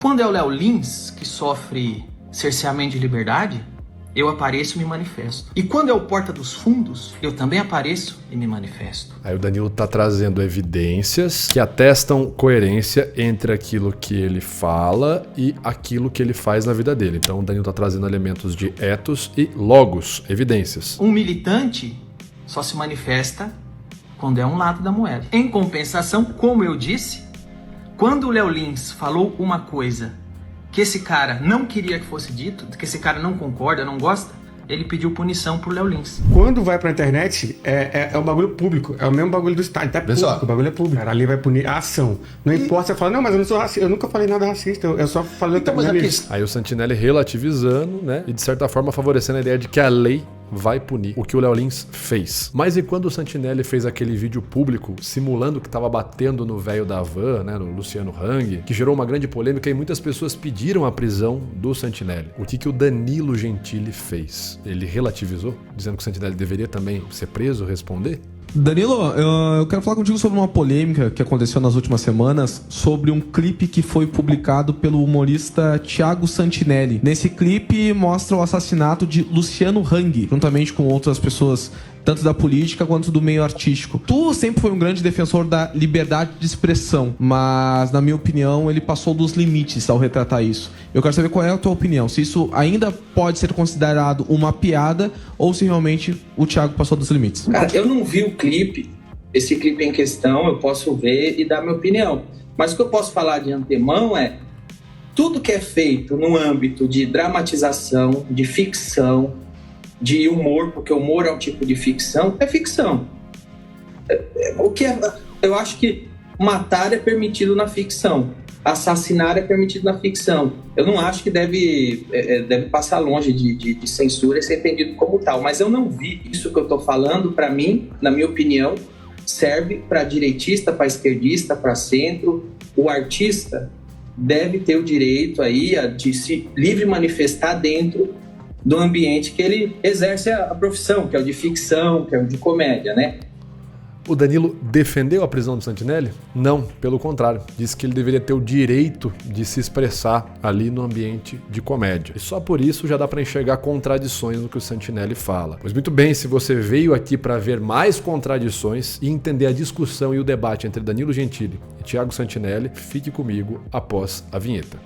Quando é o Léo Lins que sofre cerceamento de liberdade, eu apareço e me manifesto. E quando é o Porta dos Fundos, eu também apareço e me manifesto. Aí o Danilo tá trazendo evidências que atestam coerência entre aquilo que ele fala e aquilo que ele faz na vida dele. Então o Danilo tá trazendo elementos de ethos e logos, evidências. Um militante só se manifesta quando é um lado da moeda. Em compensação, como eu disse, quando o Léo Lins falou uma coisa que esse cara não queria que fosse dito, que esse cara não concorda, não gosta, ele pediu punição pro Léo Lins. Quando vai pra internet, é um bagulho público. É o mesmo bagulho do Estado. Tá público, o bagulho é público. Cara, ali vai punir a ação. Não importa, você fala, não, mas eu não sou racista. Eu nunca falei nada racista. Eu só falei... Então, aí o Santinelli relativizando, né? E de certa forma favorecendo a ideia de que a lei vai punir o que o Léo Lins fez. Mas e quando o Santinelli fez aquele vídeo público simulando que estava batendo no velho da van, né, no Luciano Hang, que gerou uma grande polêmica e muitas pessoas pediram a prisão do Santinelli? O que o Danilo Gentili fez? Ele relativizou, dizendo que o Santinelli deveria também ser preso, responder? Danilo, eu quero falar contigo sobre uma polêmica que aconteceu nas últimas semanas sobre um clipe que foi publicado pelo humorista Thiago Santinelli. Nesse clipe mostra o assassinato de Luciano Hang, juntamente com outras pessoas, tanto da política quanto do meio artístico. Tu sempre foi um grande defensor da liberdade de expressão, mas, na minha opinião, ele passou dos limites ao retratar isso. Eu quero saber qual é a tua opinião, se isso ainda pode ser considerado uma piada ou se realmente o Thiago passou dos limites. Cara, eu não vi o clipe, esse clipe em questão, eu posso ver e dar minha opinião. Mas o que eu posso falar de antemão é tudo que é feito no âmbito de dramatização, de ficção, de humor, porque humor é um tipo de ficção, é ficção. Eu acho que matar é permitido na ficção, assassinar é permitido na ficção. Eu não acho que deve passar longe de censura e ser entendido como tal, mas eu não vi isso que eu estou falando, para mim, na minha opinião, serve para direitista, para esquerdista, para centro. O artista deve ter o direito aí de se livre manifestar dentro do ambiente que ele exerce a profissão, que é o de ficção, que é o de comédia, né? O Danilo defendeu a prisão do Santinelli? Não, pelo contrário. Disse que ele deveria ter o direito de se expressar ali no ambiente de comédia. E só por isso já dá para enxergar contradições no que o Santinelli fala. Pois muito bem, se você veio aqui para ver mais contradições e entender a discussão e o debate entre Danilo Gentili e Thiago Santinelli, fique comigo após a vinheta.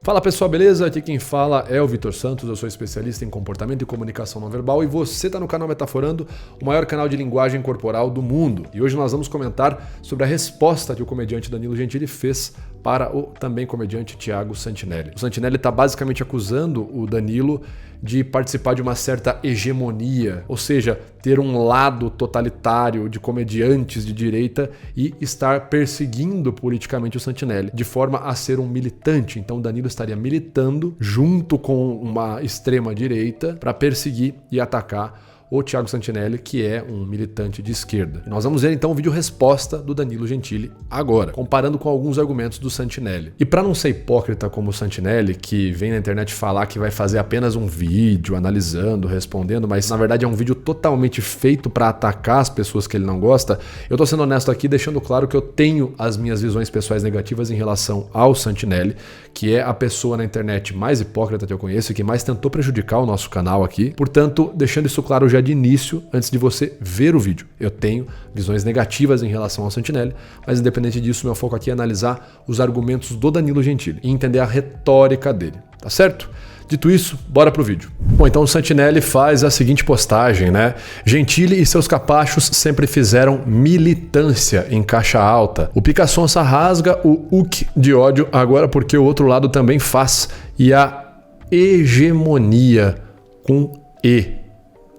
Fala pessoal, beleza? Aqui quem fala é o Vitor Santos, eu sou especialista em comportamento e comunicação não verbal e você está no canal Metaforando, o maior canal de linguagem corporal do mundo. E hoje nós vamos comentar sobre a resposta que o comediante Danilo Gentili fez para o também comediante Thiago Santinelli. O Santinelli está basicamente acusando o Danilo de participar de uma certa hegemonia, ou seja, ter um lado totalitário de comediantes de direita e estar perseguindo politicamente o Santinelli, de forma a ser um militante. Então o Danilo estaria militando junto com uma extrema direita para perseguir e atacar o Thiago Santinelli, que é um militante de esquerda. Nós vamos ver então o vídeo resposta do Danilo Gentili agora, comparando com alguns argumentos do Santinelli. E para não ser hipócrita como o Santinelli, que vem na internet falar que vai fazer apenas um vídeo analisando, respondendo, mas na verdade é um vídeo totalmente feito para atacar as pessoas que ele não gosta, eu tô sendo honesto aqui, deixando claro que eu tenho as minhas visões pessoais negativas em relação ao Santinelli, que é a pessoa na internet mais hipócrita que eu conheço e que mais tentou prejudicar o nosso canal aqui. Portanto, deixando isso claro já de início, antes de você ver o vídeo. Eu tenho visões negativas em relação ao Santinelli, mas independente disso, meu foco aqui é analisar os argumentos do Danilo Gentili e entender a retórica dele, tá certo? Dito isso, bora pro vídeo. Bom, então o Santinelli faz a seguinte postagem, né? Gentili e seus capachos sempre fizeram militância em caixa alta. O Picassonça rasga o uc de ódio agora porque o outro lado também faz. E a hegemonia com E,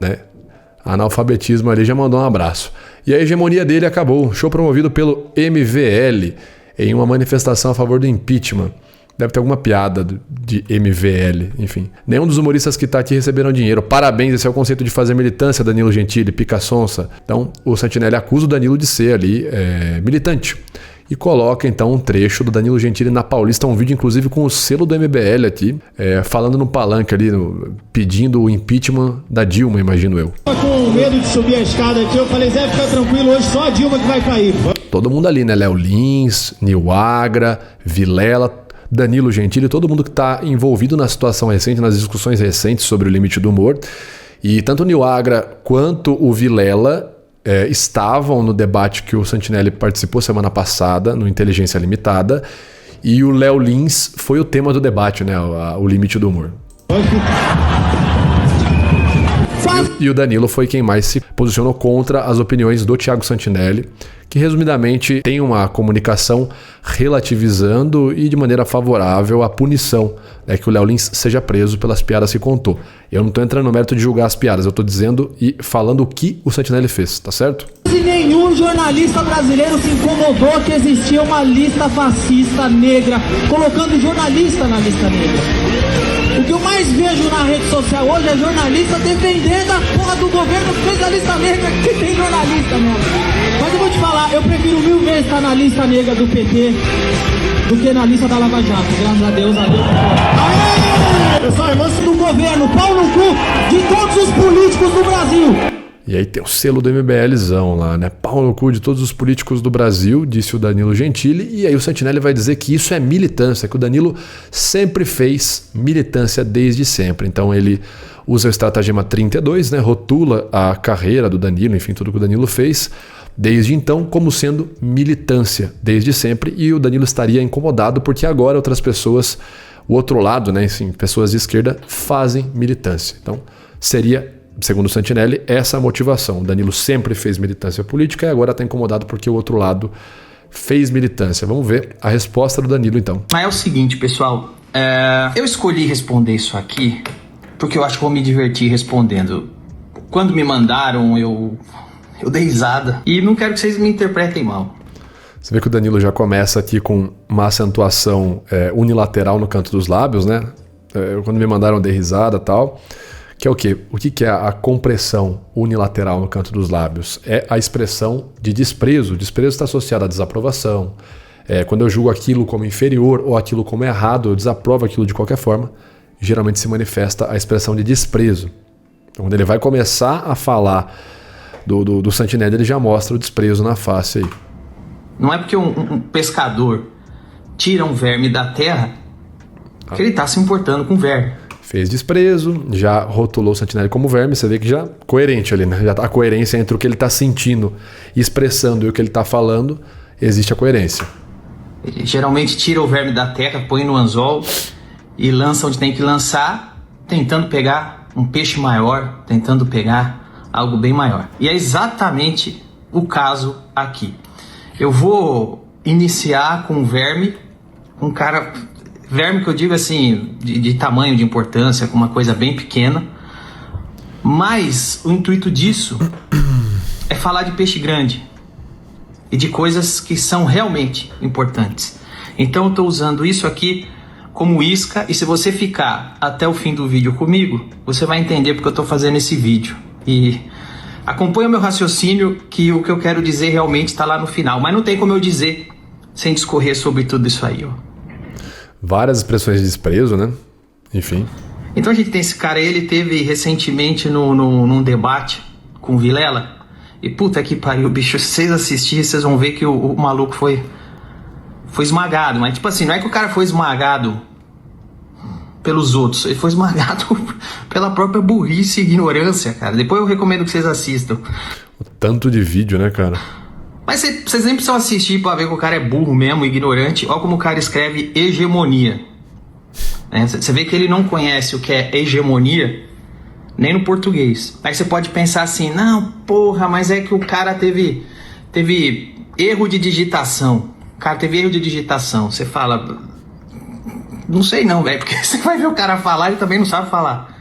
né? Analfabetismo ali já mandou um abraço. E a hegemonia dele acabou. Show promovido pelo MVL em uma manifestação a favor do impeachment. Deve ter alguma piada de MVL, enfim. Nenhum dos humoristas que está aqui receberam dinheiro. Parabéns, esse é o conceito de fazer militância, Danilo Gentili, Picassonça. Então, o Santinelli acusa o Danilo de ser ali militante. e coloca então um trecho do Danilo Gentili na Paulista, um vídeo inclusive com o selo do MBL aqui, falando no palanque ali, pedindo o impeachment da Dilma, imagino eu. Com medo de subir a escada aqui, eu falei, Zé, fica tranquilo, hoje só a Dilma que vai cair. Todo mundo ali, né? Léo Lins, Nil Agra, Vilela, Danilo Gentili, todo mundo que está envolvido na situação recente, nas discussões recentes sobre o limite do humor. E tanto o Nil Agra quanto o Vilela estavam no debate que o Santinelli participou semana passada, no Inteligência Limitada, e o Léo Lins foi o tema do debate, né? O limite do humor. E o Danilo foi quem mais se posicionou contra as opiniões do Thiago Santinelli, que resumidamente tem uma comunicação relativizando e de maneira favorável a punição, que o Léo Lins seja preso pelas piadas que contou. Eu não estou entrando no mérito de julgar as piadas, eu estou dizendo e falando o que o Santinelli fez, tá certo? E nenhum jornalista brasileiro se incomodou que existia uma lista fascista negra, colocando jornalista na lista negra. O que eu mais vejo na rede social hoje é jornalista defendendo a porra do governo que fez a lista negra, que tem jornalista mesmo. Mas eu vou te falar, eu prefiro 1000 vezes estar na lista negra do PT do que na lista da Lava Jato. Graças a Deus, Pessoal, irmãos do governo, pau no cu de todos os políticos do Brasil. E aí tem o selo do MBLzão lá, né? Pau no cu de todos os políticos do Brasil, disse o Danilo Gentili. E aí o Santinelli vai dizer que isso é militância, que o Danilo sempre fez militância desde sempre. Então ele usa o estratagema 32, né? Rotula a carreira do Danilo, enfim, tudo que o Danilo fez desde então como sendo militância desde sempre. E o Danilo estaria incomodado porque agora outras pessoas, o outro lado, né? Enfim, pessoas de esquerda fazem militância. Então seria, segundo o Santinelli, essa a motivação. O Danilo sempre fez militância política e agora está incomodado porque o outro lado fez militância. Vamos ver a resposta do Danilo, então. Mas é o seguinte, pessoal. Eu escolhi responder isso aqui porque eu acho que vou me divertir respondendo. Quando me mandaram, eu dei risada. E não quero que vocês me interpretem mal. Você vê que o Danilo já começa aqui com uma acentuação unilateral no canto dos lábios, né? Quando me mandaram, eu dei risada e tal. Que é o quê? O que é a compressão unilateral no canto dos lábios? É a expressão de desprezo. O desprezo está associado à desaprovação. Quando eu julgo aquilo como inferior ou aquilo como errado, eu desaprovo aquilo de qualquer forma, geralmente se manifesta a expressão de desprezo. Então, quando ele vai começar a falar do Santinelli, ele já mostra o desprezo na face aí. Não é porque um pescador tira um verme da terra que ele está se importando com o verme. Fez desprezo, já rotulou o Santinelli como verme, você vê que já coerente ali, né? Já tá a coerência entre o que ele está sentindo e expressando e o que ele está falando, existe a coerência. Ele geralmente tira o verme da terra, põe no anzol e lança onde tem que lançar, tentando pegar um peixe maior, tentando pegar algo bem maior. E é exatamente o caso aqui. Eu vou iniciar com um verme, um cara... Verme que eu digo assim, de tamanho, de importância, com uma coisa bem pequena. Mas o intuito disso é falar de peixe grande e de coisas que são realmente importantes. Então eu estou usando isso aqui como isca, e se você ficar até o fim do vídeo comigo, você vai entender porque eu estou fazendo esse vídeo. E acompanha o meu raciocínio, que o que eu quero dizer realmente está lá no final. Mas não tem como eu dizer sem discorrer sobre tudo isso aí, ó. Várias expressões de desprezo, né? Enfim. Então a gente tem esse cara, ele teve recentemente num debate com o Vilela. E puta que pariu, bicho, se vocês assistirem, vocês vão ver que o maluco foi esmagado. Mas tipo assim, não é que o cara foi esmagado pelos outros, ele foi esmagado pela própria burrice e ignorância, cara. Depois eu recomendo que vocês assistam. O tanto de vídeo, né, cara? Mas vocês nem precisam assistir pra ver que o cara é burro mesmo, ignorante. Olha como o cara escreve hegemonia. Você vê que ele não conhece o que é hegemonia, nem no português. Aí você pode pensar assim, não, porra, mas é que o cara teve erro de digitação. O cara teve erro de digitação. Você fala, não sei não, velho, porque você vai ver o cara falar e também não sabe falar.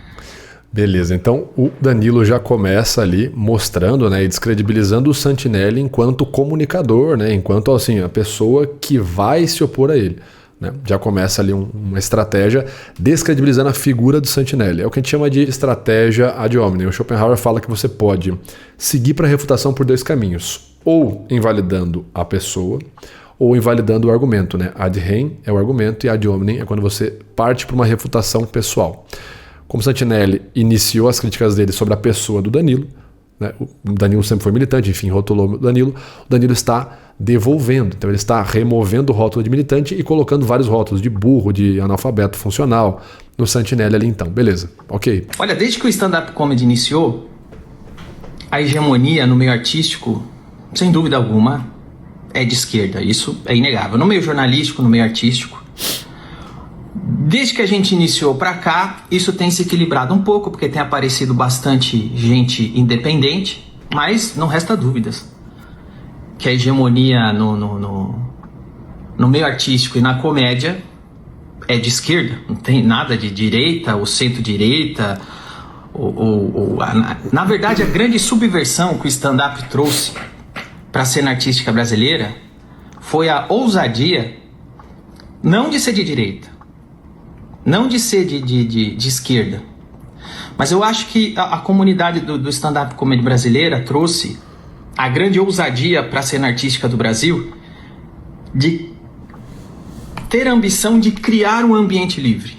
Beleza, então o Danilo já começa ali mostrando, né, e descredibilizando o Santinelli enquanto comunicador, né, enquanto assim, a pessoa que vai se opor a ele. Né? Já começa ali uma estratégia descredibilizando a figura do Santinelli. É o que a gente chama de estratégia ad hominem. O Schopenhauer fala que você pode seguir para a refutação por dois caminhos. Ou invalidando a pessoa, ou invalidando o argumento, né? Ad rem é o argumento e ad hominem é quando você parte para uma refutação pessoal. Como Santinelli iniciou as críticas dele sobre a pessoa do Danilo, né? O Danilo sempre foi militante, enfim, rotulou o Danilo está devolvendo, então ele está removendo o rótulo de militante e colocando vários rótulos de burro, de analfabeto funcional no Santinelli ali então, beleza, ok. Olha, desde que o stand-up comedy iniciou, a hegemonia no meio artístico, sem dúvida alguma, é de esquerda, isso é inegável. No meio jornalístico, no meio artístico, desde que a gente iniciou pra cá, isso tem se equilibrado um pouco, porque tem aparecido bastante gente independente, mas não resta dúvidas que a hegemonia no meio artístico e na comédia é de esquerda, não tem nada de direita ou centro-direita. Na verdade, a grande subversão que o stand-up trouxe para a cena artística brasileira foi a ousadia não de ser de direita, não de ser de esquerda, mas eu acho que a comunidade do stand-up comedy brasileira trouxe a grande ousadia para a cena artística do Brasil de ter a ambição de criar um ambiente livre,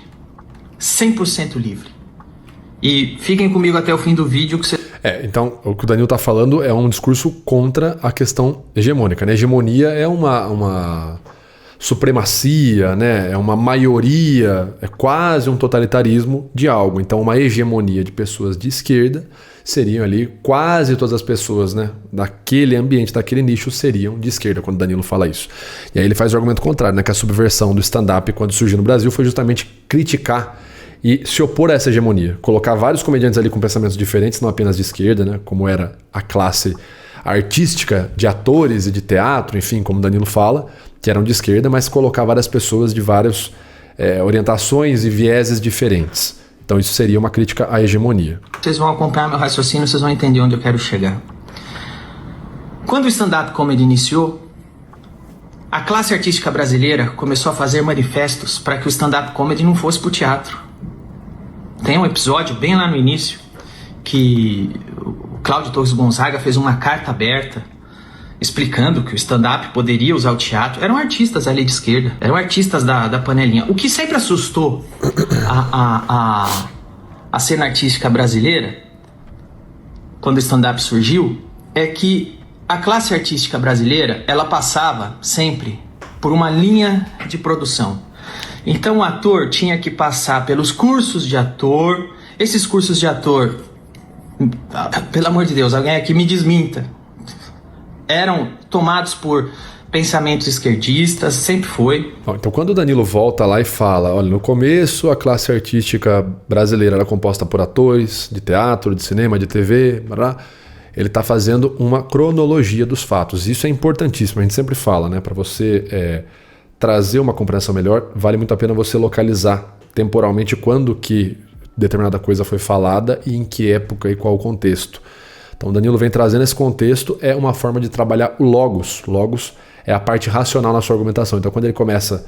100% livre. E fiquem comigo até o fim do vídeo que você... Então, o que o Danilo está falando é um discurso contra a questão hegemônica, né? Hegemonia é uma supremacia, né? É uma maioria, é quase um totalitarismo de algo. Então, uma hegemonia de pessoas de esquerda seriam ali quase todas as pessoas, né, daquele ambiente, daquele nicho seriam de esquerda, quando o Danilo fala isso. E aí ele faz o argumento contrário, né, que a subversão do stand-up quando surgiu no Brasil foi justamente criticar e se opor a essa hegemonia, colocar vários comediantes ali com pensamentos diferentes, não apenas de esquerda, né, como era a classe artística de atores e de teatro, enfim, como o Danilo fala, que eram de esquerda, mas colocar várias pessoas de várias orientações e vieses diferentes. Então isso seria uma crítica à hegemonia. Vocês vão acompanhar meu raciocínio, vocês vão entender onde eu quero chegar. Quando o stand-up comedy iniciou, a classe artística brasileira começou a fazer manifestos para que o stand-up comedy não fosse para o teatro. Tem um episódio bem lá no início que o Cláudio Torres Gonzaga fez uma carta aberta explicando que o stand-up poderia usar o teatro. Eram artistas ali de esquerda, eram artistas da panelinha. O que sempre assustou a cena artística brasileira, quando o stand-up surgiu, é que a classe artística brasileira, ela passava sempre por uma linha de produção. Então o ator tinha que passar pelos cursos de ator. Esses cursos de ator, pelo amor de Deus, alguém aqui me desminta, eram tomados por pensamentos esquerdistas, sempre foi. Então quando o Danilo volta lá e fala, olha, no começo a classe artística brasileira era composta por atores de teatro, de cinema, de TV, ele está fazendo uma cronologia dos fatos. Isso é importantíssimo, a gente sempre fala, né? Para você trazer uma compreensão melhor, vale muito a pena você localizar temporalmente quando que determinada coisa foi falada e em que época e qual o contexto. Então o Danilo vem trazendo esse contexto, é uma forma de trabalhar o logos. Logos é a parte racional na sua argumentação. Então quando ele começa,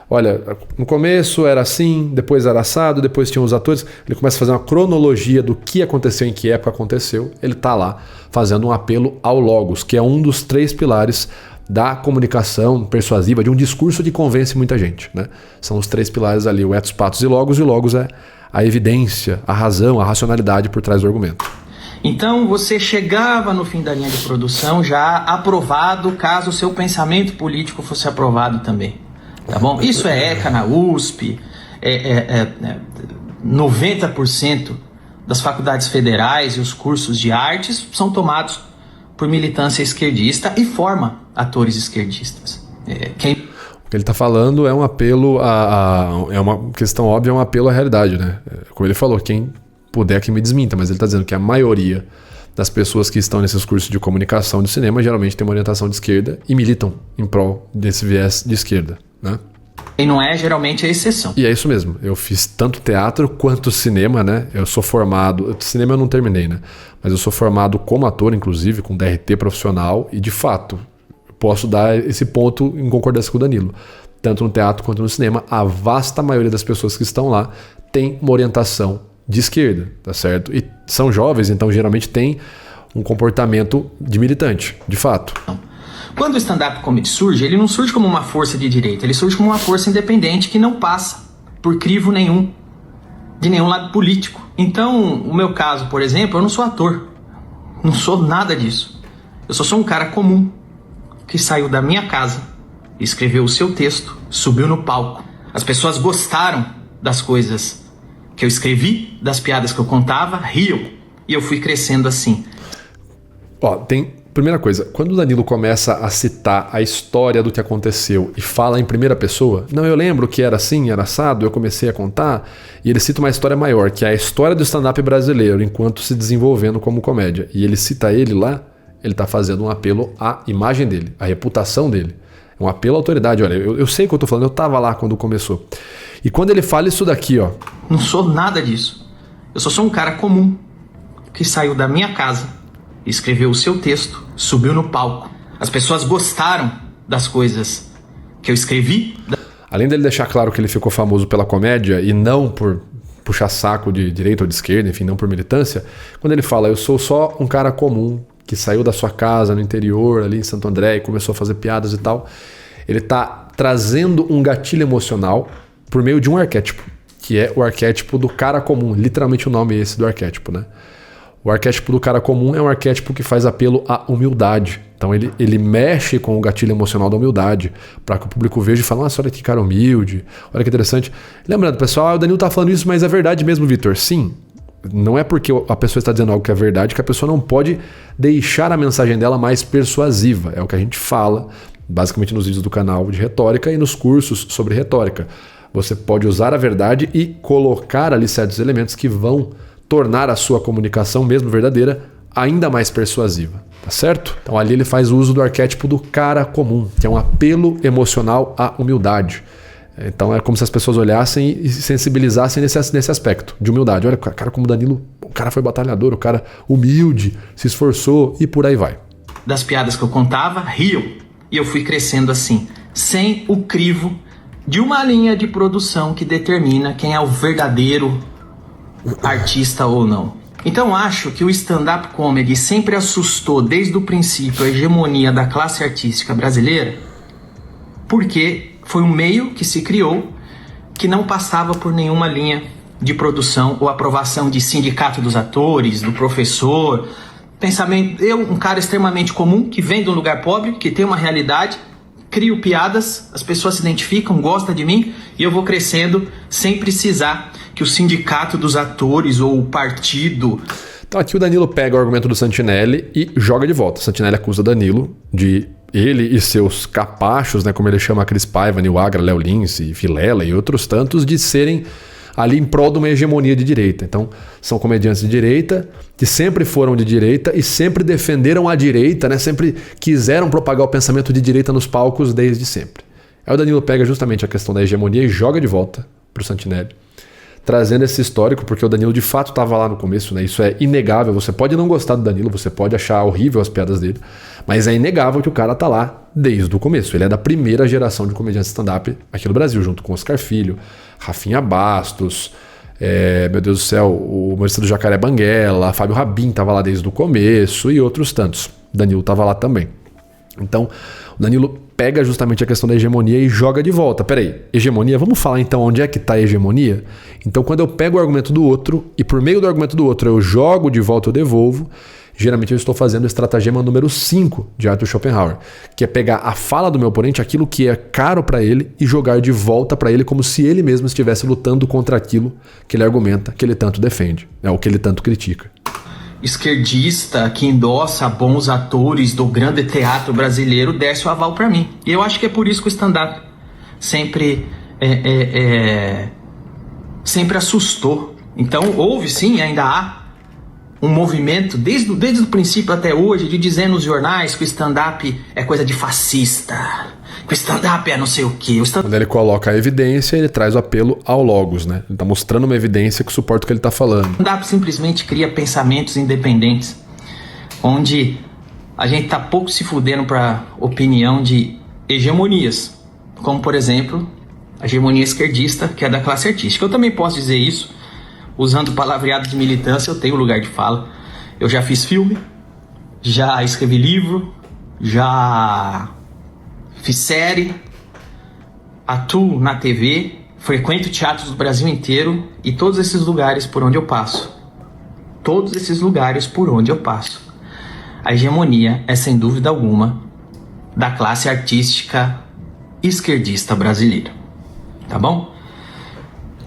olha, no começo era assim, depois era assado, depois tinha os atores, ele começa a fazer uma cronologia do que aconteceu, em que época aconteceu, ele está lá fazendo um apelo ao logos, que é um dos 3 pilares da comunicação persuasiva, de um discurso que convence muita gente, né? São os 3 pilares ali, o ethos, pathos e logos é a evidência, a razão, a racionalidade por trás do argumento. Então você chegava no fim da linha de produção já aprovado, caso o seu pensamento político fosse aprovado também, tá bom? Isso é ECA na USP, 90% das faculdades federais e os cursos de artes são tomados por militância esquerdista e forma atores esquerdistas. O que ele está falando é um apelo é uma questão óbvia, é um apelo à realidade, né? Como ele falou, quem puder que me desminta, mas ele está dizendo que a maioria das pessoas que estão nesses cursos de comunicação de cinema geralmente tem uma orientação de esquerda e militam em prol desse viés de esquerda, né? E não é geralmente a exceção. E é isso mesmo, eu fiz tanto teatro quanto cinema, né? Eu sou formado, cinema eu não terminei, né? Mas eu sou formado como ator, inclusive, com DRT profissional e de fato, posso dar esse ponto em concordância com o Danilo. Tanto no teatro quanto no cinema, a vasta maioria das pessoas que estão lá tem uma orientação de esquerda, tá certo? E são jovens, então geralmente tem um comportamento de militante, de fato. Quando o stand-up comedy surge, ele não surge como uma força de direita, ele surge como uma força independente que não passa por crivo nenhum, de nenhum lado político. Então, o meu caso, por exemplo, eu não sou ator, não sou nada disso. Eu só sou um cara comum, que saiu da minha casa, escreveu o seu texto, subiu no palco. As pessoas gostaram das coisas que eu escrevi, das piadas que eu contava, riam, e eu fui crescendo assim. Primeira coisa, quando o Danilo começa a citar a história do que aconteceu e fala em primeira pessoa, não, eu lembro que era assim, era assado, eu comecei a contar, e ele cita uma história maior, que é a história do stand-up brasileiro enquanto se desenvolvendo como comédia. E ele cita ele lá, ele tá fazendo um apelo à imagem dele, à reputação dele. Um apelo à autoridade. Olha, eu sei o que eu tô falando, eu tava lá quando começou. E quando ele fala isso daqui, ó... Não sou nada disso. Eu só sou um cara comum, que saiu da minha casa, escreveu o seu texto, subiu no palco. As pessoas gostaram das coisas que eu escrevi. Além dele deixar claro que ele ficou famoso pela comédia e não por puxar saco de direita ou de esquerda, enfim, não por militância, quando ele fala, eu sou só um cara comum que saiu da sua casa no interior, ali em Santo André, e começou a fazer piadas e tal, ele tá trazendo um gatilho emocional por meio de um arquétipo, que é o arquétipo do cara comum. Literalmente o nome é esse do arquétipo, né? O arquétipo do cara comum é um arquétipo que faz apelo à humildade. Então ele mexe com o gatilho emocional da humildade, para que o público veja e fale, nossa, olha que cara humilde, olha que interessante. Lembrando, pessoal, o Danilo tá falando isso, mas é verdade mesmo, Vitor? Sim. Não é porque a pessoa está dizendo algo que é verdade que a pessoa não pode deixar a mensagem dela mais persuasiva. É o que a gente fala, basicamente nos vídeos do canal de retórica e nos cursos sobre retórica. Você pode usar a verdade e colocar ali certos elementos que vão tornar a sua comunicação, mesmo verdadeira, ainda mais persuasiva. Tá certo? Então ali ele faz uso do arquétipo do cara comum, que é um apelo emocional à humildade. Então é como se as pessoas olhassem e se sensibilizassem nesse aspecto de humildade. Olha, cara como o Danilo, o cara foi batalhador, o cara humilde, se esforçou e por aí vai. Das piadas que eu contava, riam. E eu fui crescendo assim, sem o crivo de uma linha de produção que determina quem é o verdadeiro artista ou não. Então acho que o stand-up comedy sempre assustou desde o princípio a hegemonia da classe artística brasileira, porque foi um meio que se criou que não passava por nenhuma linha de produção ou aprovação de sindicato dos atores, do professor. Pensamento, eu, um cara extremamente comum, que vem de um lugar pobre, que tem uma realidade, crio piadas, as pessoas se identificam, gostam de mim e eu vou crescendo sem precisar que o sindicato dos atores ou o partido... Então aqui o Danilo pega o argumento do Santinelli e joga de volta. O Santinelli acusa Danilo de ele e seus capachos, né, como ele chama Cris Paiva, Nil Agra, Léo Lins e Vilela e outros tantos, de serem ali em prol de uma hegemonia de direita. Então são comediantes de direita que sempre foram de direita e sempre defenderam a direita, né, sempre quiseram propagar o pensamento de direita nos palcos desde sempre. Aí o Danilo pega justamente a questão da hegemonia e joga de volta para o Santinelli, trazendo esse histórico, porque o Danilo de fato estava lá no começo, né? Isso é inegável. Você pode não gostar do Danilo, você pode achar horrível as piadas dele, mas é inegável que o cara tá lá desde o começo. Ele é da primeira geração de comediantes stand-up aqui no Brasil, junto com Oscar Filho, Rafinha Bastos, meu Deus do céu, o humorista do Jacaré Banguela, Fábio Rabin tava lá desde o começo e outros tantos. O Danilo tava lá também. Então, o Danilo pega justamente a questão da hegemonia e joga de volta. Peraí, hegemonia? Vamos falar então onde é que está a hegemonia? Então quando eu pego o argumento do outro e por meio do argumento do outro eu jogo de volta, eu devolvo, geralmente eu estou fazendo o estratagema número 5 de Arthur Schopenhauer, que é pegar a fala do meu oponente, aquilo que é caro para ele, e jogar de volta para ele como se ele mesmo estivesse lutando contra aquilo que ele argumenta, que ele tanto defende, o que ele tanto critica. Esquerdista que endossa bons atores do grande teatro brasileiro desce o aval para mim. E eu acho que é por isso que o stand-up sempre sempre assustou. Então houve sim, ainda há um movimento desde o princípio até hoje de dizer nos jornais que o stand-up é coisa de fascista, que o stand-up é não sei o quê. Quando ele coloca a evidência, ele traz o apelo ao logos, né? Ele está mostrando uma evidência que suporta o que ele está falando. O stand-up simplesmente cria pensamentos independentes, onde a gente está pouco se fudendo para opinião de hegemonias, como por exemplo a hegemonia esquerdista, que é da classe artística. Eu também posso dizer isso usando o palavreado de militância. Eu tenho lugar de fala, eu já fiz filme, já escrevi livro, já fiz série, atuo na TV, frequento teatros do Brasil inteiro e todos esses lugares por onde eu passo. Todos esses lugares por onde eu passo. A hegemonia é, sem dúvida alguma, da classe artística esquerdista brasileira. Tá bom?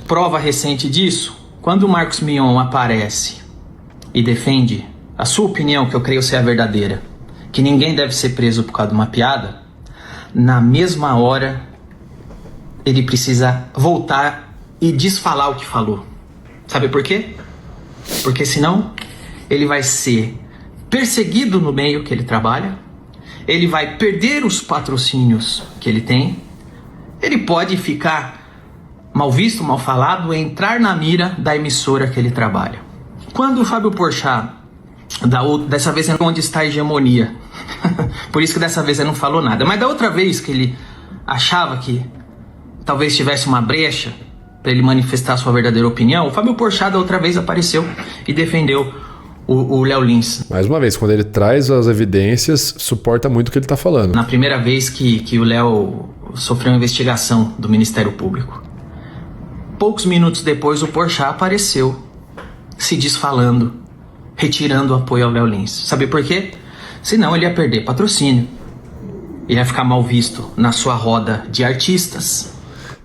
Prova recente disso, quando o Marcos Mion aparece e defende a sua opinião, que eu creio ser a verdadeira, que ninguém deve ser preso por causa de uma piada, na mesma hora ele precisa voltar e desfalar o que falou. Sabe por quê? Porque senão ele vai ser perseguido no meio que ele trabalha, ele vai perder os patrocínios que ele tem, ele pode ficar mal visto, mal falado, entrar na mira da emissora que ele trabalha. Quando o Fábio Porchat, dessa vez onde está a hegemonia, por isso que dessa vez ele não falou nada, mas da outra vez que ele achava que talvez tivesse uma brecha para ele manifestar sua verdadeira opinião, o Fábio Porchat da outra vez apareceu e defendeu o Léo Lins. Mais uma vez, quando ele traz as evidências, suporta muito o que ele está falando. Na primeira vez que o Léo sofreu uma investigação do Ministério Público. Poucos minutos depois, o Porchat apareceu se desfalando, retirando o apoio ao Léo Lins. Sabe por quê? Senão ele ia perder patrocínio. Ele ia ficar mal visto na sua roda de artistas.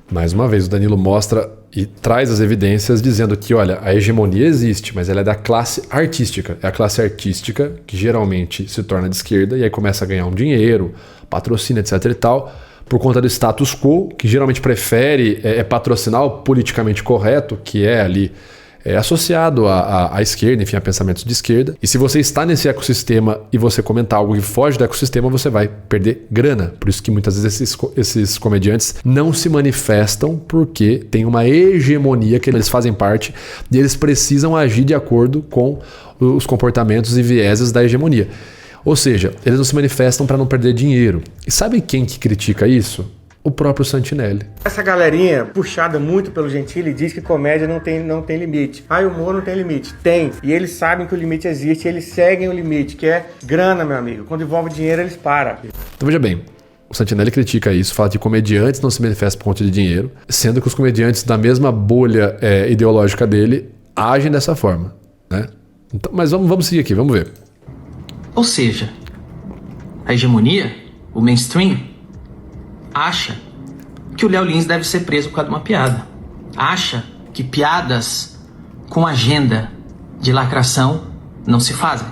Mais uma vez, o Danilo mostra e traz as evidências dizendo que, olha, a hegemonia existe, mas ela é da classe artística. É a classe artística que geralmente se torna de esquerda e aí começa a ganhar um dinheiro, patrocínio, etc e tal, por conta do status quo, que geralmente prefere patrocinar o politicamente correto, que é ali associado à esquerda, enfim, a pensamentos de esquerda. E se você está nesse ecossistema e você comentar algo que foge do ecossistema, você vai perder grana. Por isso que muitas vezes esses comediantes não se manifestam, porque tem uma hegemonia que eles fazem parte e eles precisam agir de acordo com os comportamentos e vieses da hegemonia. Ou seja, eles não se manifestam para não perder dinheiro. E sabe quem que critica isso? O próprio Santinelli. Essa galerinha, puxada muito pelo Gentili, diz que comédia não tem limite. O humor não tem limite. Tem. E eles sabem que o limite existe, eles seguem o limite, que é grana, meu amigo. Quando envolve dinheiro, eles param. Então veja bem, o Santinelli critica isso, fala que comediantes não se manifestam por conta de dinheiro, sendo que os comediantes da mesma bolha ideológica dele agem dessa forma, né? Então, mas vamos seguir aqui, vamos ver. Ou seja, a hegemonia, o mainstream, acha que o Léo Lins deve ser preso por causa de uma piada. Acha que piadas com agenda de lacração não se fazem.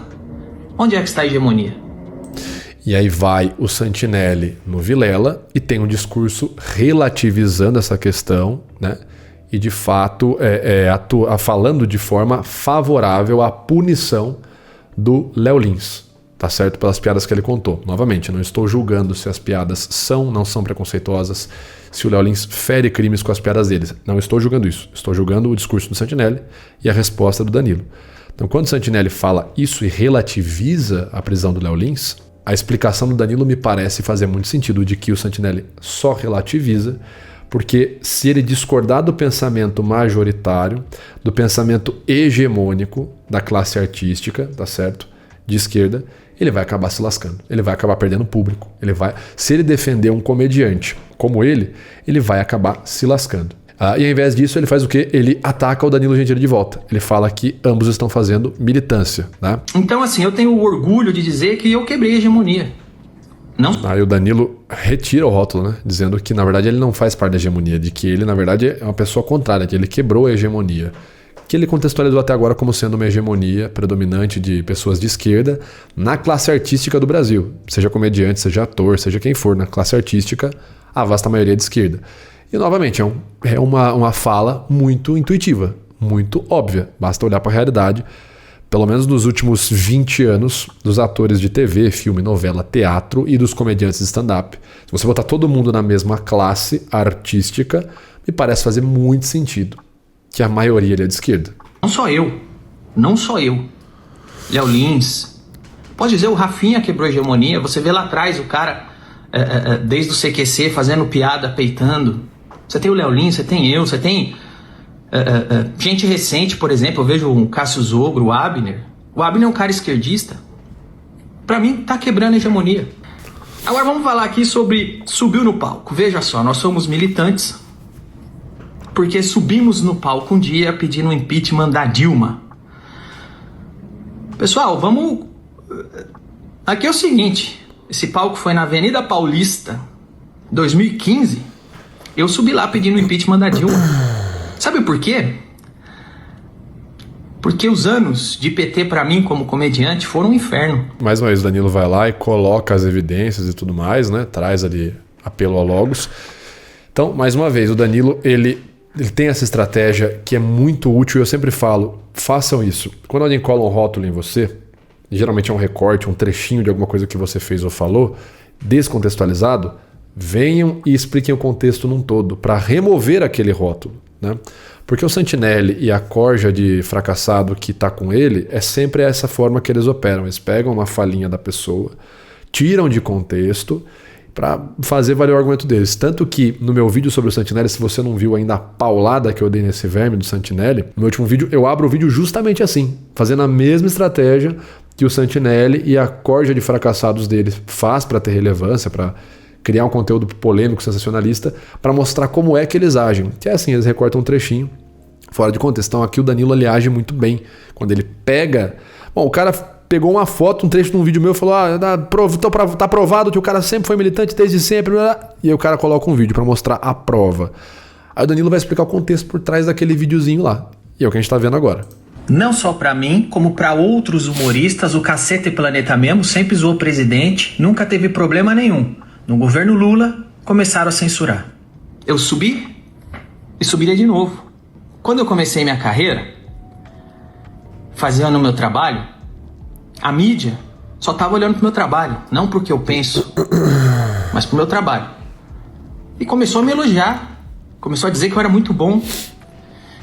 Onde é que está a hegemonia? E aí vai o Santinelli no Vilela e tem um discurso relativizando essa questão, né? E de fato falando de forma favorável à punição do Léo Lins. Tá certo? Pelas piadas que ele contou. Novamente, não estou julgando se as piadas não são preconceituosas, se o Léo Lins fere crimes com as piadas deles. Não estou julgando isso. Estou julgando o discurso do Santinelli e a resposta do Danilo. Então, quando o Santinelli fala isso e relativiza a prisão do Léo Lins, a explicação do Danilo me parece fazer muito sentido, de que o Santinelli só relativiza, porque se ele discordar do pensamento majoritário, do pensamento hegemônico da classe artística, tá certo? De esquerda, ele vai acabar se lascando, ele vai acabar perdendo público, se ele defender um comediante como ele vai acabar se lascando. E ao invés disso, ele faz o quê? Ele ataca o Danilo Gentili de volta. Ele fala que ambos estão fazendo militância, né? Então, assim, eu tenho o orgulho de dizer que eu quebrei a hegemonia. Não? Aí o Danilo retira o rótulo, né? Dizendo que, na verdade, ele não faz parte da hegemonia, de que ele, na verdade, é uma pessoa contrária, que ele quebrou a hegemonia. Que ele contextualizou até agora como sendo uma hegemonia predominante de pessoas de esquerda na classe artística do Brasil. Seja comediante, seja ator, seja quem for, na classe artística, a vasta maioria é de esquerda. E, novamente, é uma fala muito intuitiva, muito óbvia. Basta olhar para a realidade. Pelo menos nos últimos 20 anos, dos atores de TV, filme, novela, teatro e dos comediantes de stand-up. Se você botar todo mundo na mesma classe artística, me parece fazer muito sentido que a maioria é de esquerda. Não só eu. Léo Lins. Pode dizer, o Rafinha quebrou a hegemonia. Você vê lá atrás o cara, desde o CQC, fazendo piada, peitando. Você tem o Léo Lins, você tem eu, você tem gente recente, por exemplo. Eu vejo o Cássio Zogro, o Abner. O Abner é um cara esquerdista. Pra mim, tá quebrando a hegemonia. Agora vamos falar aqui sobre subiu no palco. Veja só, nós somos militantes porque subimos no palco um dia pedindo o impeachment da Dilma. Pessoal, vamos... Aqui é o seguinte, esse palco foi na Avenida Paulista, 2015. Eu subi lá pedindo o impeachment da Dilma. Sabe por quê? Porque os anos de PT pra mim como comediante foram um inferno. Mais uma vez o Danilo vai lá e coloca as evidências e tudo mais, né? Traz ali apelo a logos. Então, mais uma vez, o Danilo, ele tem essa estratégia que é muito útil. Eu sempre falo, façam isso. Quando alguém cola um rótulo em você, geralmente é um recorte, um trechinho de alguma coisa que você fez ou falou, descontextualizado, venham e expliquem o contexto num todo, para remover aquele rótulo, né? Porque o Santinelli e a corja de fracassado que está com ele é sempre essa forma que eles operam. Eles pegam uma falinha da pessoa, tiram de contexto para fazer valer o argumento deles. Tanto que no meu vídeo sobre o Santinelli, se você não viu ainda a paulada que eu dei nesse verme do Santinelli, no meu último vídeo eu abro o vídeo justamente assim, fazendo a mesma estratégia que o Santinelli e a corja de fracassados dele faz para ter relevância, para criar um conteúdo polêmico, sensacionalista, para mostrar como é que eles agem. Que é assim, eles recortam um trechinho fora de contexto. Então aqui o Danilo ele age muito bem. Quando ele pega... Bom, o cara pegou uma foto, um trecho de um vídeo meu e falou: tá provado que o cara sempre foi militante desde sempre. E aí o cara coloca um vídeo para mostrar a prova. Aí o Danilo vai explicar o contexto por trás daquele videozinho lá. E é o que a gente tá vendo agora. Não só pra mim, como pra outros humoristas, o Cacete Planeta mesmo sempre zoou o presidente, nunca teve problema nenhum. No governo Lula, começaram a censurar. Eu subi e subiria de novo. Quando eu comecei minha carreira, fazendo o meu trabalho, a mídia só estava olhando pro meu trabalho, não pro que eu penso, mas pro meu trabalho. E começou a me elogiar, começou a dizer que eu era muito bom,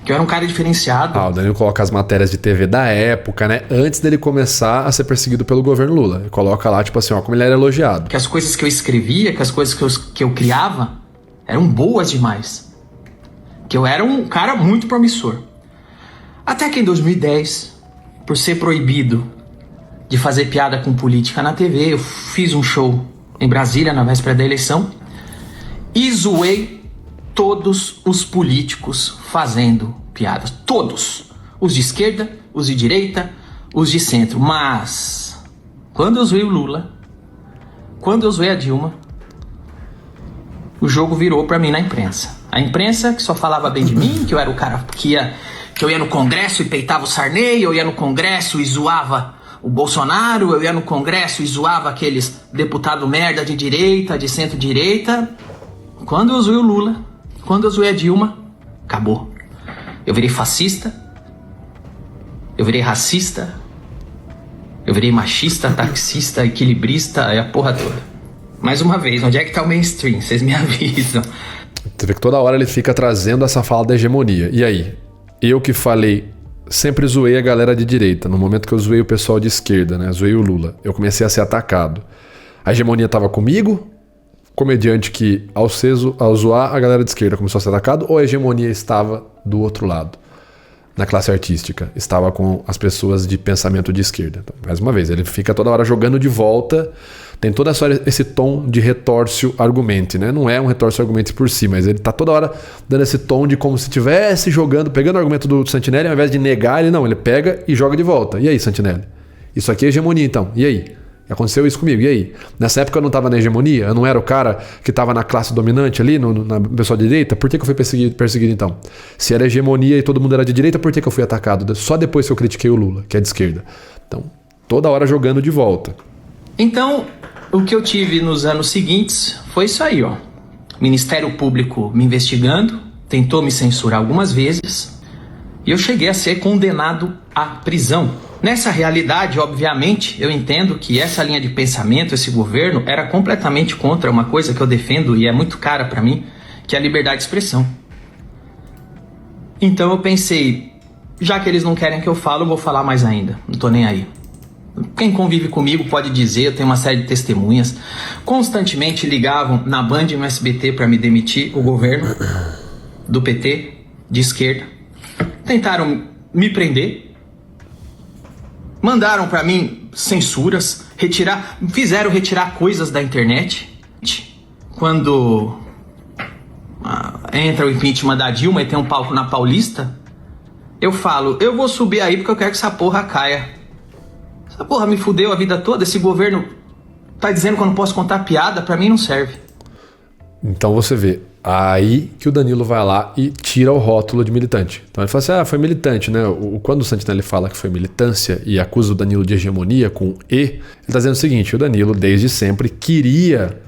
que eu era um cara diferenciado. O Danilo coloca as matérias de TV da época, né? Antes dele começar a ser perseguido pelo governo Lula. Ele coloca lá, tipo assim, ó, como ele era elogiado. Que as coisas que eu escrevia, que as coisas que eu criava eram boas demais. Que eu era um cara muito promissor. Até que em 2010, por ser proibido de fazer piada com política na TV, eu fiz um show em Brasília na véspera da eleição e zoei todos os políticos fazendo piadas. Todos. Os de esquerda, os de direita, os de centro. Mas quando eu zoei o Lula, quando eu zoei a Dilma, o jogo virou pra mim na imprensa. A imprensa que só falava bem de mim, que eu era o cara que eu ia no Congresso e peitava o Sarney, eu ia no Congresso e zoava o Bolsonaro, eu ia no Congresso e zoava aqueles deputados merda de direita, de centro-direita. Quando eu zoei o Lula, quando eu zoei a Dilma, acabou. Eu virei fascista, eu virei racista, eu virei machista, taxista, equilibrista, e a porra toda. Mais uma vez, onde é que tá o mainstream? Vocês me avisam. Você vê que toda hora ele fica trazendo essa fala da hegemonia. E aí? Eu que falei, sempre zoei a galera de direita. No momento que eu zoei o pessoal de esquerda, né? Zoei o Lula. Eu comecei a ser atacado. A hegemonia tava comigo? Comediante que, ao zoar a galera de esquerda, começou a ser atacado? Ou a hegemonia estava do outro lado? Na classe artística. Estava com as pessoas de pensamento de esquerda. Então, mais uma vez, ele fica toda hora jogando de volta. Tem todo esse tom de retórcio argumente, né? Não é um retórcio argumente por si, mas ele tá toda hora dando esse tom de como se estivesse jogando, pegando o argumento do Santinelli, ao invés de negar, ele pega e joga de volta. E aí, Santinelli? Isso aqui é hegemonia, então. E aí? Aconteceu isso comigo, e aí? Nessa época eu não tava na hegemonia? Eu não era o cara que tava na classe dominante ali, na pessoa de direita? Por que eu fui perseguido então? Se era hegemonia e todo mundo era de direita, por que eu fui atacado? Só depois que eu critiquei o Lula, que é de esquerda. Então, toda hora jogando de volta. Então, o que eu tive nos anos seguintes foi isso aí, ó. Ministério Público me investigando, tentou me censurar algumas vezes, e eu cheguei a ser condenado à prisão. Nessa realidade, obviamente, eu entendo que essa linha de pensamento, esse governo, era completamente contra uma coisa que eu defendo e é muito cara pra mim, que é a liberdade de expressão. Então eu pensei, já que eles não querem que eu fale, eu vou falar mais ainda, não tô nem aí. Quem convive comigo pode dizer, eu tenho uma série de testemunhas. Constantemente ligavam na Band e no SBT para me demitir, o governo do PT, de esquerda. Tentaram me prender. Mandaram para mim censuras. Fizeram retirar coisas da internet. Quando entra o impeachment da Dilma e tem um palco na Paulista, eu falo, eu vou subir aí porque eu quero que essa porra caia. Essa porra me fudeu a vida toda, esse governo tá dizendo que eu não posso contar piada, pra mim não serve. Então você vê, aí que o Danilo vai lá e tira o rótulo de militante. Então ele fala assim, foi militante, né? Quando o Santinelli fala que foi militância e acusa o Danilo de hegemonia com E, ele tá dizendo o seguinte, o Danilo desde sempre queria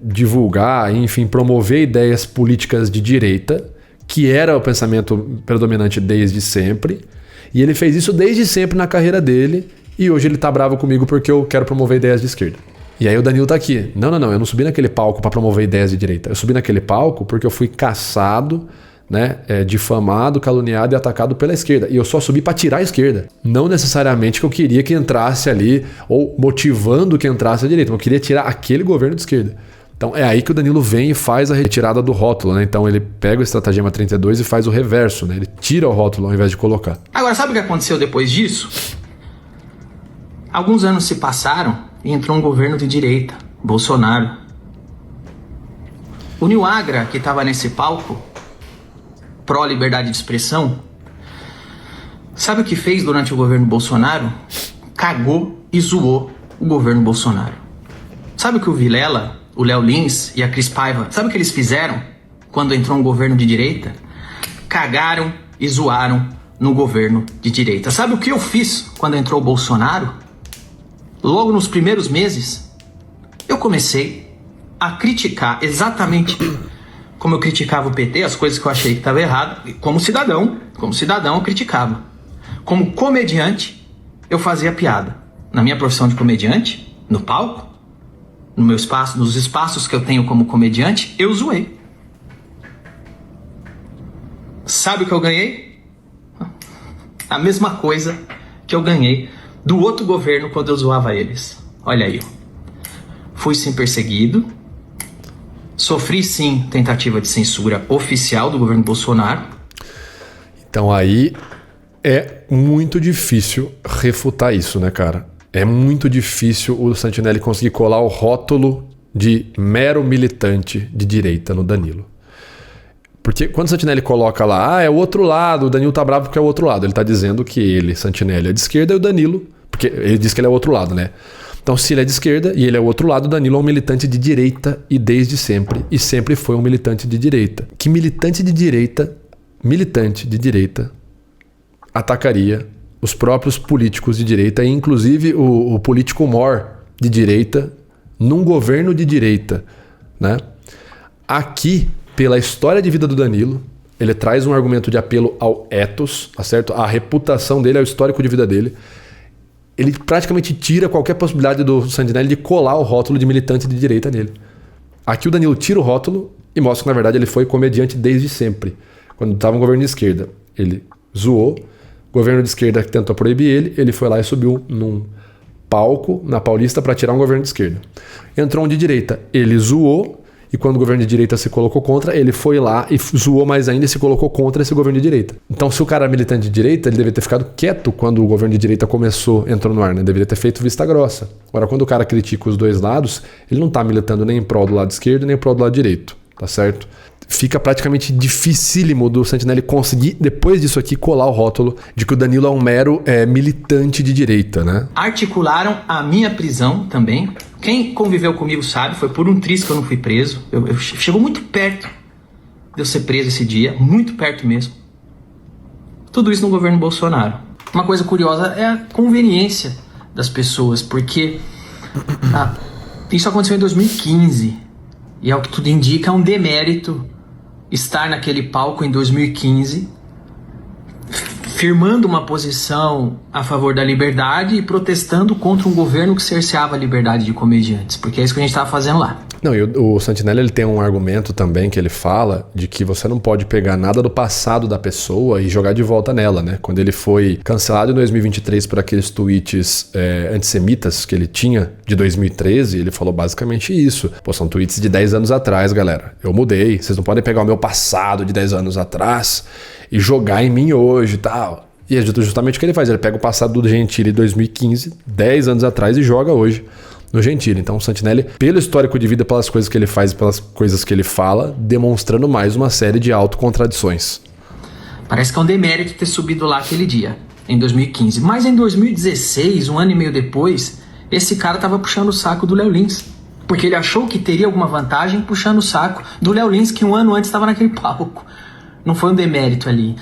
divulgar, enfim, promover ideias políticas de direita, que era o pensamento predominante desde sempre, e ele fez isso desde sempre na carreira dele, e hoje ele tá bravo comigo porque eu quero promover ideias de esquerda. E aí o Danilo tá aqui. Não, eu não subi naquele palco para promover ideias de direita. Eu subi naquele palco porque eu fui caçado, né, difamado, caluniado e atacado pela esquerda. E eu só subi para tirar a esquerda. Não necessariamente que eu queria que entrasse ali, ou motivando que entrasse a direita, mas eu queria tirar aquele governo de esquerda. Então é aí que o Danilo vem e faz a retirada do rótulo, né? Então ele pega o estratagema 32 e faz o reverso, né? Ele tira o rótulo ao invés de colocar. Agora, sabe o que aconteceu depois disso? Alguns anos se passaram e entrou um governo de direita, Bolsonaro. O Nil Agra, que estava nesse palco, pró-liberdade de expressão, sabe o que fez durante o governo Bolsonaro? Cagou e zoou o governo Bolsonaro. Sabe o que o Vilela, o Léo Lins e a Cris Paiva, sabe o que eles fizeram quando entrou um governo de direita? Cagaram e zoaram no governo de direita. Sabe o que eu fiz quando entrou o Bolsonaro? Logo nos primeiros meses, eu comecei a criticar exatamente como eu criticava o PT, as coisas que eu achei que estava errado. Como cidadão eu criticava. Como comediante, eu fazia piada. Na minha profissão de comediante, no palco, no meu espaço, nos espaços que eu tenho como comediante, eu zoei. Sabe o que eu ganhei? A mesma coisa que eu ganhei do outro governo quando eu zoava eles. Olha aí. Fui sim perseguido. Sofri sim tentativa de censura oficial do governo Bolsonaro. Então aí é muito difícil refutar isso, né, cara? É muito difícil o Santinelli conseguir colar o rótulo de mero militante de direita no Danilo. Porque quando o Santinelli coloca lá, é o outro lado, o Danilo tá bravo porque é o outro lado. Ele tá dizendo que ele, Santinelli, é de esquerda e o Danilo, porque ele diz que ele é o outro lado, né? Então se ele é de esquerda e ele é o outro lado, o Danilo é um militante de direita e desde sempre. E sempre foi um militante de direita. Que militante de direita, atacaria os próprios políticos de direita, e inclusive o político mor de direita, num governo de direita, né? Aqui, pela história de vida do Danilo, ele traz um argumento de apelo ao ethos, tá certo? A reputação dele, ao histórico de vida dele. Ele praticamente tira qualquer possibilidade do Santinelli de colar o rótulo de militante de direita nele. Aqui o Danilo tira o rótulo e mostra que, na verdade, ele foi comediante desde sempre. Quando estava no governo de esquerda, ele zoou. O governo de esquerda que tentou proibir ele foi lá e subiu num palco na Paulista para tirar um governo de esquerda. Entrou um de direita, ele zoou. E quando o governo de direita se colocou contra, ele foi lá e zoou mais ainda e se colocou contra esse governo de direita. Então, se o cara é militante de direita, ele deveria ter ficado quieto quando o governo de direita entrou no ar, né? Deveria ter feito vista grossa. Agora, quando o cara critica os dois lados, ele não tá militando nem em prol do lado esquerdo, nem em prol do lado direito, tá certo? Fica praticamente dificílimo do Santinelli conseguir, depois disso aqui, colar o rótulo de que o Danilo é um mero militante de direita, né? Articularam a minha prisão também. Quem conviveu comigo sabe, foi por um triz que eu não fui preso. Chegou muito perto de eu ser preso esse dia, muito perto mesmo. Tudo isso no governo Bolsonaro. Uma coisa curiosa é a conveniência das pessoas, porque isso aconteceu em 2015. E ao que tudo indica, é um demérito estar naquele palco em 2015, firmando uma posição a favor da liberdade e protestando contra um governo que cerceava a liberdade de comediantes, porque é isso que a gente estava fazendo lá. Não, e o Santinelli, ele tem um argumento também que ele fala de que você não pode pegar nada do passado da pessoa e jogar de volta nela, né? Quando ele foi cancelado em 2023 por aqueles tweets antissemitas que ele tinha de 2013, ele falou basicamente isso. Pô, são tweets de 10 anos atrás, galera. Eu mudei, vocês não podem pegar o meu passado de 10 anos atrás e jogar em mim hoje e tal. E é justamente o que ele faz. Ele pega o passado do Gentili 2015, 10 anos atrás, e joga hoje no Gentili. Então o Santinelli, pelo histórico de vida, pelas coisas que ele faz e pelas coisas que ele fala, demonstrando mais uma série de autocontradições. Parece que é um demérito ter subido lá aquele dia, em 2015. Mas em 2016, um ano e meio depois, esse cara tava puxando o saco do Léo Lins. Porque ele achou que teria alguma vantagem puxando o saco do Léo Lins, que um ano antes estava naquele palco. Não foi um demérito ali.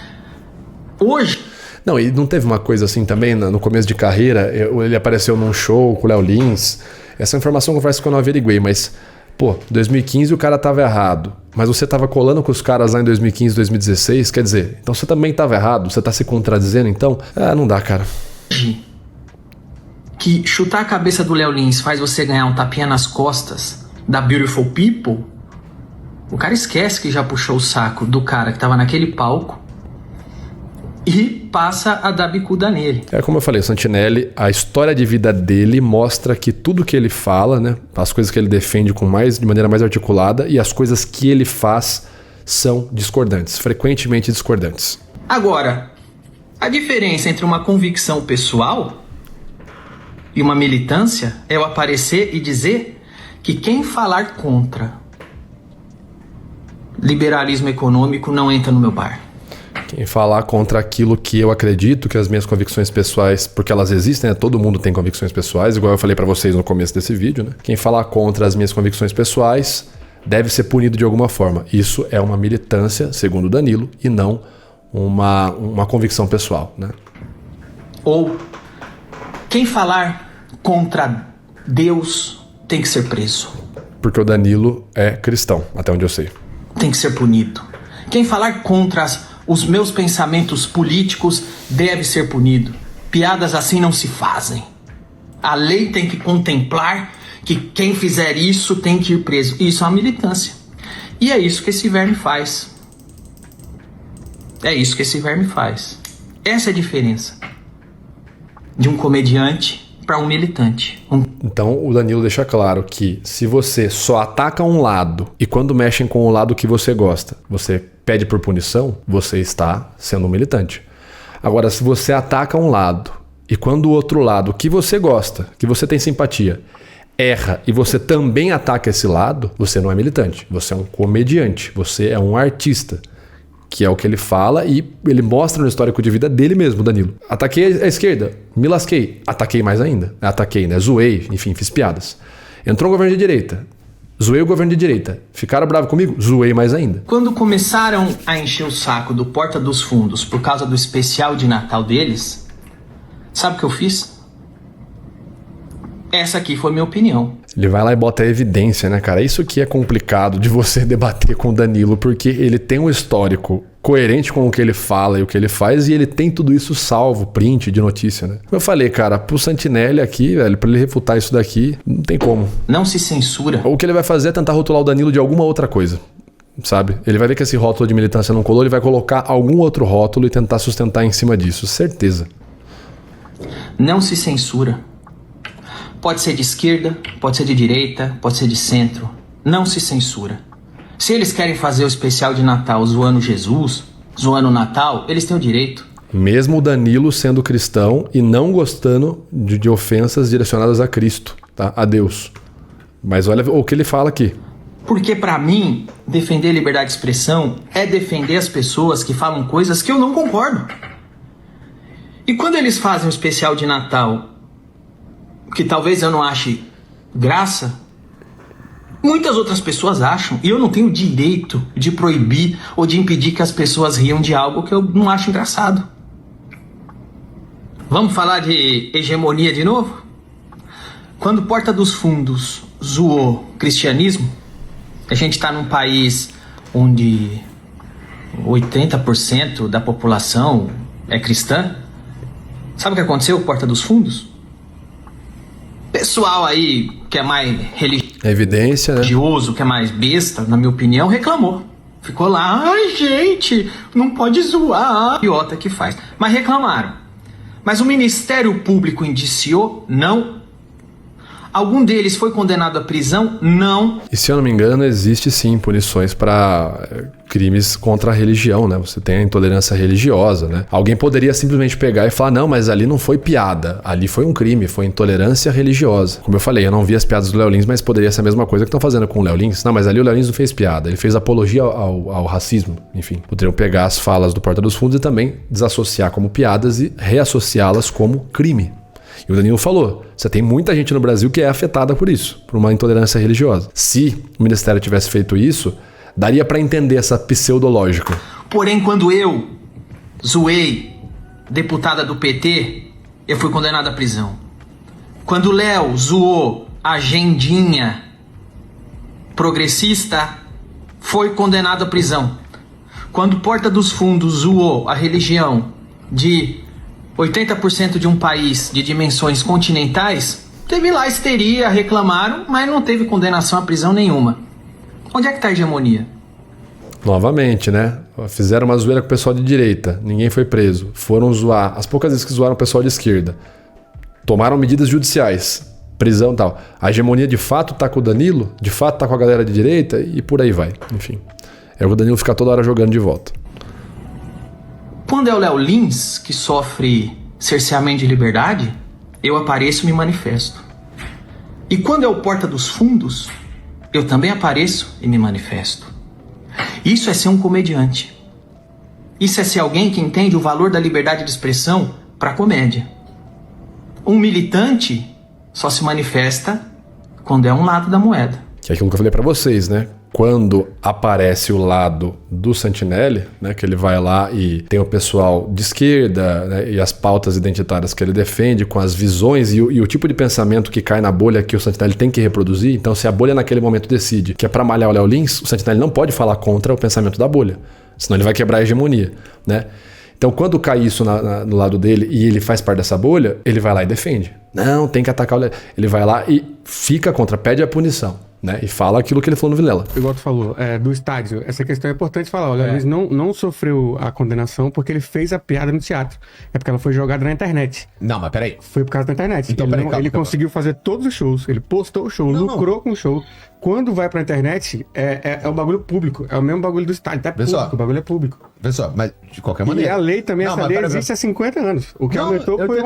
Hoje... Não, e não teve uma coisa assim também, no começo de carreira, ele apareceu num show com o Léo Lins. Essa informação confesso que eu não averiguei, mas, pô, 2015 o cara tava errado, mas você tava colando com os caras lá em 2015, 2016, quer dizer, então você também tava errado, você tá se contradizendo, então, não dá, cara. Que chutar a cabeça do Léo Lins faz você ganhar um tapinha nas costas da Beautiful People, o cara esquece que já puxou o saco do cara que tava naquele palco e passa a dar bicuda nele. É como eu falei, o Santinelli, a história de vida dele mostra que tudo que ele fala, né, as coisas que ele defende de maneira mais articulada e as coisas que ele faz são discordantes, frequentemente discordantes. Agora, a diferença entre uma convicção pessoal e uma militância é eu aparecer e dizer que quem falar contra liberalismo econômico não entra no meu bar. Quem falar contra aquilo que eu acredito, que as minhas convicções pessoais, porque elas existem, né? Todo mundo tem convicções pessoais, igual eu falei pra vocês no começo desse vídeo, né? Quem falar contra as minhas convicções pessoais deve ser punido de alguma forma. Isso é uma militância, segundo Danilo, e não uma convicção pessoal, né? Ou quem falar contra Deus tem que ser preso. Porque o Danilo é cristão, até onde eu sei. Tem que ser punido. Quem falar contra os meus pensamentos políticos deve ser punido. Piadas assim não se fazem. A lei tem que contemplar que quem fizer isso tem que ir preso. Isso é uma militância. E é isso que esse verme faz. É isso que esse verme faz. Essa é a diferença de um comediante para um militante. Então o Danilo deixa claro que se você só ataca um lado e quando mexem com o lado que você gosta, você pede por punição, você está sendo um militante. Agora, se você ataca um lado e quando o outro lado que você gosta, que você tem simpatia, erra e você também ataca esse lado, você não é militante, você é um comediante, você é um artista. Que é o que ele fala e ele mostra no histórico de vida dele mesmo, Danilo. Ataquei a esquerda, me lasquei, ataquei mais ainda. Ataquei, né? Zoei, enfim, fiz piadas. Entrou um governo de direita, zoei o governo de direita. Ficaram bravos comigo? Zoei mais ainda. Quando começaram a encher o saco do Porta dos Fundos por causa do especial de Natal deles, sabe o que eu fiz? Essa aqui foi minha opinião. Ele vai lá e bota a evidência, né, cara? Isso que é complicado de você debater com o Danilo, porque ele tem um histórico coerente com o que ele fala e o que ele faz, e ele tem tudo isso salvo, print de notícia, né? Como eu falei, cara, pro Santinelli aqui, velho, pra ele refutar isso daqui, não tem como. Não se censura. O que ele vai fazer é tentar rotular o Danilo de alguma outra coisa, sabe? Ele vai ver que esse rótulo de militância não colou, ele vai colocar algum outro rótulo e tentar sustentar em cima disso, certeza. Não se censura. Pode ser de esquerda, pode ser de direita, pode ser de centro. Não se censura. Se eles querem fazer o especial de Natal zoando Jesus, zoando o Natal, eles têm o direito. Mesmo o Danilo sendo cristão e não gostando de ofensas direcionadas a Cristo, tá? A Deus. Mas olha o que ele fala aqui. Porque pra mim, defender a liberdade de expressão é defender as pessoas que falam coisas que eu não concordo. E quando eles fazem um especial de Natal que talvez eu não ache graça, muitas outras pessoas acham, e eu não tenho direito de proibir ou de impedir que as pessoas riam de algo que eu não acho engraçado. Vamos falar de hegemonia de novo? Quando Porta dos Fundos zoou cristianismo, a gente está num país onde 80% da população é cristã. Sabe o que aconteceu com Porta dos Fundos? Pessoal aí que é mais evidência, né? religioso, que é mais besta, na minha opinião, reclamou. Ficou lá, ai gente, não pode zoar. Idiota que faz. Mas reclamaram. Mas o Ministério Público indiciou? Não. Algum deles foi condenado à prisão? Não. E se eu não me engano, existe sim punições para crimes contra a religião, né? Você tem a intolerância religiosa, né? Alguém poderia simplesmente pegar e falar, não, mas ali não foi piada, ali foi um crime, foi intolerância religiosa. Como eu falei, eu não vi as piadas do Léo Lins, mas poderia ser a mesma coisa que estão fazendo com o Léo Lins. Não, mas ali o Léo Lins não fez piada, ele fez apologia ao racismo. Enfim, poderiam pegar as falas do Porta dos Fundos e também desassociar como piadas e reassociá-las como crime. E o Danilo falou, você tem muita gente no Brasil que é afetada por isso, por uma intolerância religiosa. Se o Ministério tivesse feito isso, daria para entender essa pseudológica. Porém, quando eu zoei deputada do PT, eu fui condenado à prisão. Quando o Léo zoou a agendinha progressista, foi condenado à prisão. Quando o Porta dos Fundos zoou a religião de 80% de um país de dimensões continentais, teve lá histeria, reclamaram, mas não teve condenação à prisão nenhuma. Onde é que está a hegemonia? Novamente, né? Fizeram uma zoeira com o pessoal de direita, ninguém foi preso. Foram zoar, as poucas vezes que zoaram o pessoal de esquerda. Tomaram medidas judiciais, prisão e tal. A hegemonia de fato tá com o Danilo, de fato tá com a galera de direita e por aí vai. Enfim, é o Danilo ficar toda hora jogando de volta. Quando é o Léo Lins que sofre cerceamento de liberdade, eu apareço e me manifesto. E quando é o Porta dos Fundos, eu também apareço e me manifesto. Isso é ser um comediante. Isso é ser alguém que entende o valor da liberdade de expressão para a comédia. Um militante só se manifesta quando é um lado da moeda. Que é aquilo que eu falei para vocês, né? Quando aparece o lado do Santinelli, né, que ele vai lá e tem o pessoal de esquerda, né, e as pautas identitárias que ele defende, com as visões e o tipo de pensamento que cai na bolha que o Santinelli tem que reproduzir. Então, se a bolha naquele momento decide que é para malhar o Léo Lins, o Santinelli não pode falar contra o pensamento da bolha, senão ele vai quebrar a hegemonia, né? Então, quando cai isso no lado dele e ele faz parte dessa bolha, ele vai lá e defende. Não, tem que atacar o Léo. Ele vai lá e fica contra, pede a punição. Né? E fala aquilo que ele falou no Vilela. Igual tu falou, do estádio, essa questão é importante falar. O Léo Lins não sofreu a condenação porque ele fez a piada no teatro. É porque ela foi jogada na internet. Não, mas peraí. Foi por causa da internet. Então, ele conseguiu fazer todos os shows. Ele postou o show, lucrou com o show. Quando vai pra internet, é um bagulho público. É o mesmo bagulho do estádio. É público, o bagulho é público. Pessoal, mas de qualquer maneira. E a lei também, essa lei existe há 50 anos. O que aumentou foi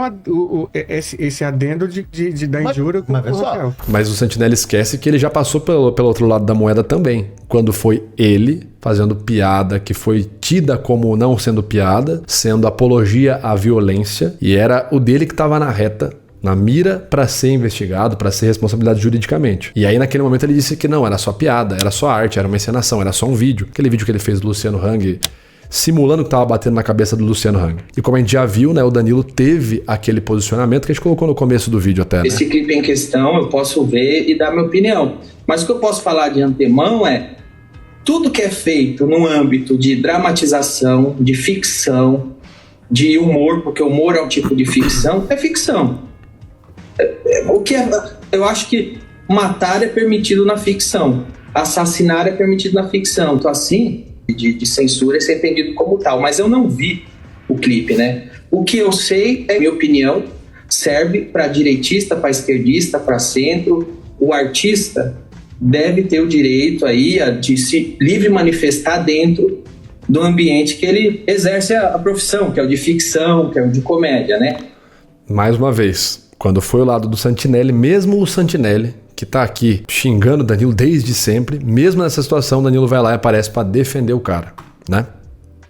esse adendo da injúria com o Rafael. Mas o Santinelli esquece que ele já passou pelo outro lado da moeda também. Quando foi ele fazendo piada que foi tida como não sendo piada, sendo apologia à violência, e era o dele que estava na reta, na mira para ser investigado, para ser responsabilizado juridicamente. E aí naquele momento ele disse que não, era só piada, era só arte, era uma encenação, era só um vídeo. Aquele vídeo que ele fez do Luciano Hang simulando que estava batendo na cabeça do Luciano Hang. E como a gente já viu, né, o Danilo teve aquele posicionamento que a gente colocou no começo do vídeo até, né? Esse clipe em questão eu posso ver e dar minha opinião. Mas o que eu posso falar de antemão é tudo que é feito no âmbito de dramatização, de ficção, de humor, porque humor é um tipo de ficção, é ficção. Eu acho que matar é permitido na ficção, assassinar é permitido na ficção. Então assim, de censura é ser entendido como tal, mas eu não vi o clipe, né? O que eu sei, é minha opinião, serve para direitista, para esquerdista, para centro. O artista deve ter o direito aí de se livre manifestar dentro do ambiente que ele exerce a profissão, que é o de ficção, que é o de comédia, né? Mais uma vez, quando foi o lado do Santinelli, mesmo o Santinelli, que tá aqui xingando o Danilo desde sempre, mesmo nessa situação, o Danilo vai lá e aparece pra defender o cara, né?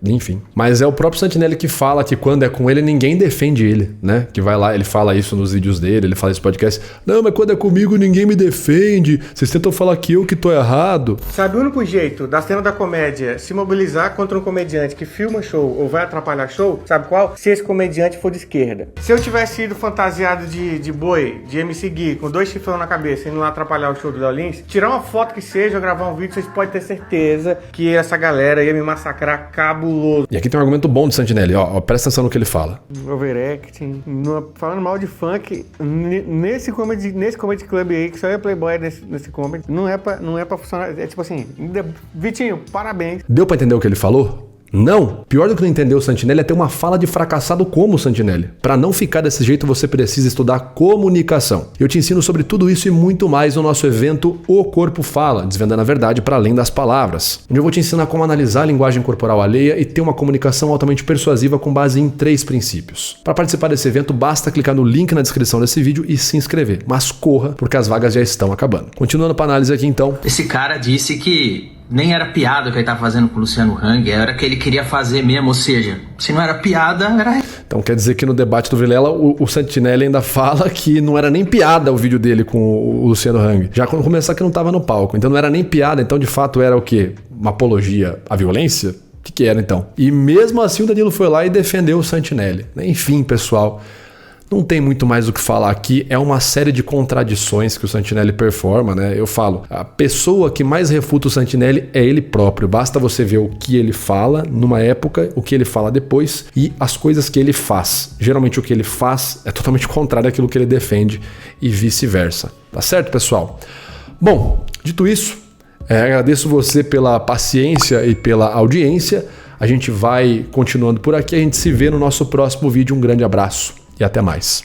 Enfim. Mas é o próprio Santinelli que fala que quando é com ele, ninguém defende ele, né? Que vai lá, ele fala isso nos vídeos dele, ele fala isso no podcast. Não, mas quando é comigo, ninguém me defende. Vocês tentam falar que eu que tô errado. Sabe o único jeito da cena da comédia se mobilizar contra um comediante que filma show ou vai atrapalhar show? Sabe qual? Se esse comediante for de esquerda. Se eu tivesse ido fantasiado de boi, de MC Gui, com 2 chifrão na cabeça, indo lá atrapalhar o show do Léo Lins, tirar uma foto que seja, gravar um vídeo, vocês podem ter certeza que essa galera ia me massacrar cabuloso. E aqui tem um argumento bom do Santinelli, ó, presta atenção no que ele fala. Overacting, falando mal de funk, nesse comedy club aí, que só é playboy nesse comedy, não é pra funcionar, é tipo assim, Vitinho, parabéns. Deu pra entender o que ele falou? Não! Pior do que não entender o Santinelli é ter uma fala de fracassado como o Santinelli. Para não ficar desse jeito, você precisa estudar comunicação. Eu te ensino sobre tudo isso e muito mais no nosso evento O Corpo Fala, desvendando a verdade para além das palavras, onde eu vou te ensinar como analisar a linguagem corporal alheia e ter uma comunicação altamente persuasiva com base em 3 princípios. Para participar desse evento, basta clicar no link na descrição desse vídeo e se inscrever. Mas corra, porque as vagas já estão acabando. Continuando para análise aqui então. Esse cara disse que nem era piada o que ele estava fazendo com o Luciano Hang, era que ele queria fazer mesmo, ou seja, se não era piada, era... Então quer dizer que no debate do Vilela, o Santinelli ainda fala que não era nem piada o vídeo dele com o Luciano Hang. Já quando começar que não estava no palco, então não era nem piada, então de fato era o quê? Uma apologia à violência? O que era então? E mesmo assim o Danilo foi lá e defendeu o Santinelli. Enfim, pessoal... Não tem muito mais o que falar aqui, é uma série de contradições que o Santinelli performa, né? Eu falo, a pessoa que mais refuta o Santinelli é ele próprio. Basta você ver o que ele fala numa época, o que ele fala depois e as coisas que ele faz. Geralmente o que ele faz é totalmente contrário àquilo que ele defende e vice-versa. Tá certo, pessoal? Bom, dito isso, agradeço você pela paciência e pela audiência. A gente vai continuando por aqui, a gente se vê no nosso próximo vídeo. Um grande abraço. E até mais.